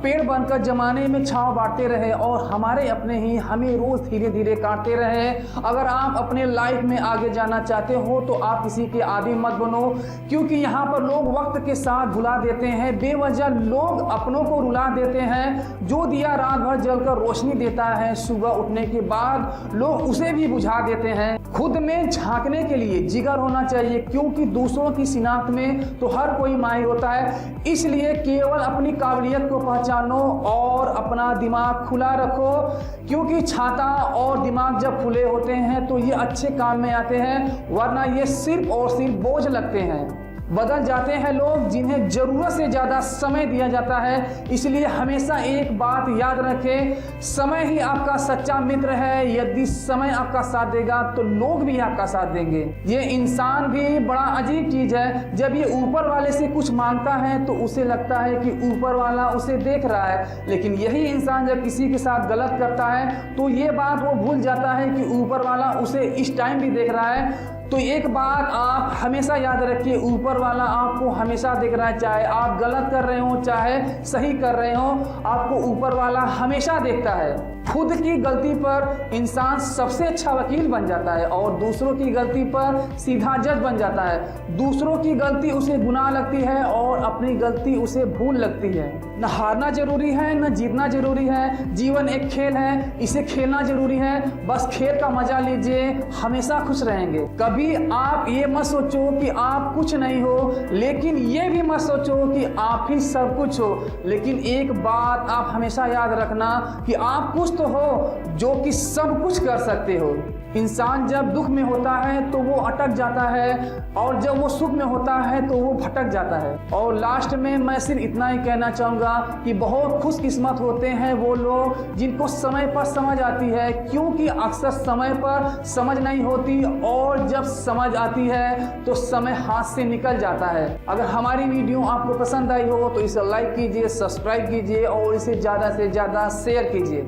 पेड़ बनकर जमाने में छांव बांटते रहे और हमारे अपने ही हमें रोज धीरे धीरे काटते रहे। अगर आप अपने लाइफ में आगे जाना चाहते हो तो आप किसी के आदी मत बनो, क्योंकि यहाँ पर लोग वक्त के साथ भुला देते हैं। बेवजह लोग अपनों को रुला देते हैं। जो दिया रात भर जलकर रोशनी देता है, सुबह उठने के बाद लोग उसे भी बुझा देते हैं। खुद में झांकने के लिए जिगर होना चाहिए, क्योंकि दूसरों की शिनाख्त में तो हर कोई माहिर होता है। इसलिए केवल अपनी काबिलियत को पहचानो और अपना दिमाग खुला रखो, क्योंकि छाता और दिमाग जब खुले होते हैं तो ये अच्छे काम में आते हैं, वरना ये सिर्फ और सिर्फ बोझ लगते हैं। बदल जाते हैं लोग जिन्हें जरूरत से ज्यादा समय दिया जाता है। इसलिए हमेशा एक बात याद रखें, समय ही आपका सच्चा मित्र है। यदि समय आपका साथ देगा तो लोग भी आपका साथ देंगे। ये इंसान भी बड़ा अजीब चीज है। जब ये ऊपर वाले से कुछ मांगता है तो उसे लगता है कि ऊपर वाला उसे देख रहा है, लेकिन यही इंसान जब किसी के साथ गलत करता है तो ये बात वो भूल जाता है कि ऊपर वाला उसे इस टाइम भी देख रहा है। तो एक बात आप हमेशा याद रखिए, ऊपर वाला आपको हमेशा देख रहा है। चाहे आप गलत कर रहे हो चाहे सही कर रहे हो, आपको ऊपर वाला हमेशा देखता है। खुद की गलती पर इंसान सबसे अच्छा वकील बन जाता है और दूसरों की गलती पर सीधा जज बन जाता है। दूसरों की गलती उसे गुनाह लगती है और अपनी गलती उसे भूल लगती है। न हारना जरूरी है न जीतना जरूरी है। जीवन एक खेल है, इसे खेलना जरूरी है। बस खेल का मजा लीजिए, हमेशा खुश रहेंगे। कभी आप ये मत सोचो कि आप कुछ नहीं हो, लेकिन ये भी मत सोचो कि आप ही सब कुछ हो। लेकिन एक बात आप हमेशा याद रखना कि आप कुछ तो हो जो कि सब कुछ कर सकते हो। इंसान जब दुख में होता है तो वो अटक जाता है और जब वो सुख में होता है तो वो भटक जाता है। और लास्ट में मैं सिर्फ इतना ही कहना चाहूँगा कि बहुत खुशकिस्मत होते हैं वो लोग जिनको समय पर समझ आती है, क्योंकि अक्सर समय पर समझ नहीं होती और जब समझ आती है तो समय हाथ से निकल जाता है। अगर हमारी वीडियो आपको पसंद आई हो तो इसे लाइक कीजिए, सब्सक्राइब कीजिए और इसे ज़्यादा से ज़्यादा शेयर कीजिए।